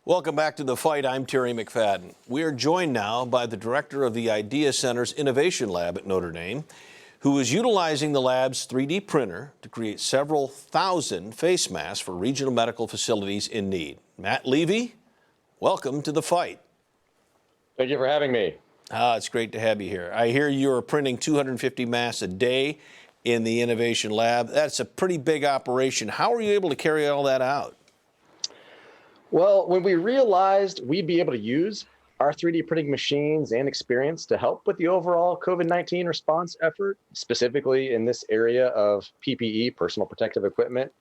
Welcome back to The Fight. I'm Terry McFadden. We are joined now by the director of the Idea Center's Innovation Lab at Notre Dame, who is utilizing the lab's 3D printer to create several thousand face masks for regional medical facilities in need. Matt Leevy, welcome to The Fight. Thank you for having me. It's great to have you here. I hear you're printing 250 masks a day in the Innovation Lab. That's a pretty big operation. How are you able to carry all that out? Well, when we realized we'd be able to use our 3D printing machines and experience to help with the overall COVID-19 response effort, specifically in this area of PPE, personal protective equipment,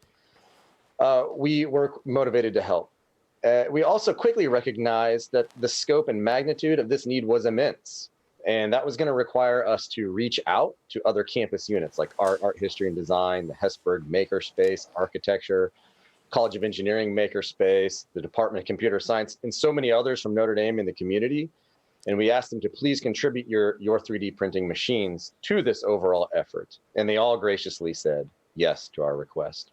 we were motivated to help. We also quickly recognized that the scope and magnitude of this need was immense, and that was going to require us to reach out to other campus units like art history and design, the Hesburgh Makerspace, architecture, College of Engineering Makerspace, the Department of Computer Science, and so many others from Notre Dame in the community. And we asked them to please contribute your 3D printing machines to this overall effort. And they all graciously said yes to our request.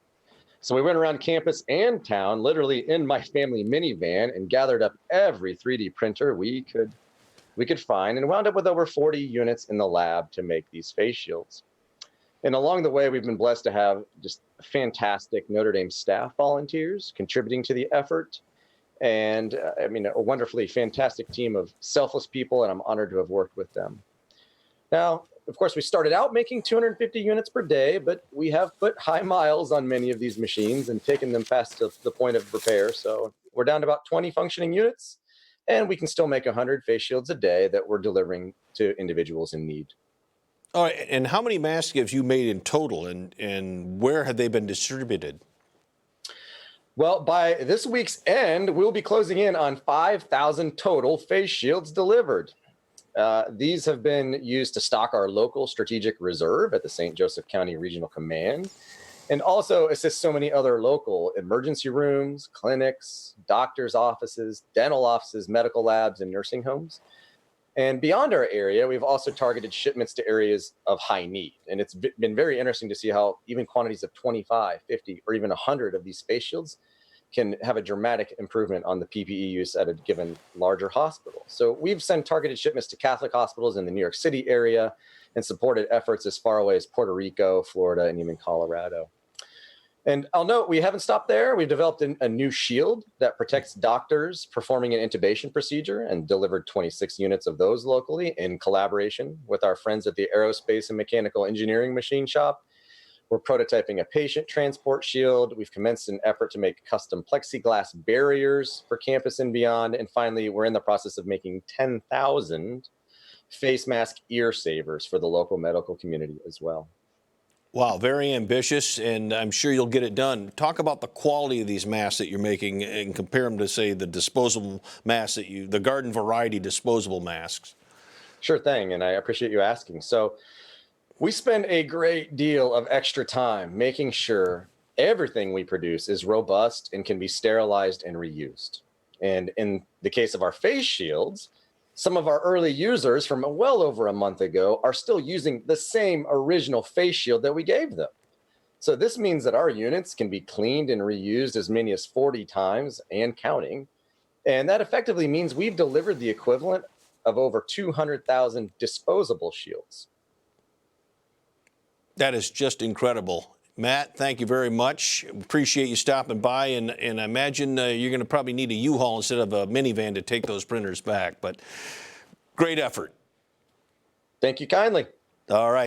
So we went around campus and town, literally in my family minivan, and gathered up every 3D printer we could find, and wound up with over 40 units in the lab to make these face shields. And along the way, we've been blessed to have just fantastic Notre Dame staff volunteers contributing to the effort. And a wonderfully fantastic team of selfless people, and I'm honored to have worked with them. Now, of course, we started out making 250 units per day, but we have put high miles on many of these machines and taken them past the point of repair. So we're down to about 20 functioning units, and we can still make 100 face shields a day that we're delivering to individuals in need. All right, and how many masks have you made in total, and where have they been distributed? Well, by this week's end, we'll be closing in on 5,000 total face shields delivered. These have been used to stock our local strategic reserve at the St. Joseph County Regional Command, and also assist so many other local emergency rooms, clinics, doctors' offices, dental offices, medical labs, and nursing homes. And beyond our area, we've also targeted shipments to areas of high need. And it's been very interesting to see how even quantities of 25, 50, or even 100 of these face shields can have a dramatic improvement on the PPE use at a given larger hospital. So we've sent targeted shipments to Catholic hospitals in the New York City area and supported efforts as far away as Puerto Rico, Florida, and even Colorado. And I'll note, we haven't stopped there. We've developed a new shield that protects doctors performing an intubation procedure and delivered 26 units of those locally in collaboration with our friends at the Aerospace and Mechanical Engineering Machine Shop. We're prototyping a patient transport shield. We've commenced an effort to make custom plexiglass barriers for campus and beyond. And finally, we're in the process of making 10,000 face mask ear savers for the local medical community as well. Wow, very ambitious, and I'm sure you'll get it done. Talk about the quality of these masks that you're making and compare them to, say, the disposable masks the garden variety disposable masks. Sure thing, and I appreciate you asking. So we spend a great deal of extra time making sure everything we produce is robust and can be sterilized and reused. And in the case of our face shields, some of our early users from well over a month ago are still using the same original face shield that we gave them. So this means that our units can be cleaned and reused as many as 40 times and counting. And that effectively means we've delivered the equivalent of over 200,000 disposable shields. That is just incredible. Matt, thank you very much. Appreciate you stopping by, and I imagine you're going to probably need a U-Haul instead of a minivan to take those printers back, but great effort. Thank you kindly. All right.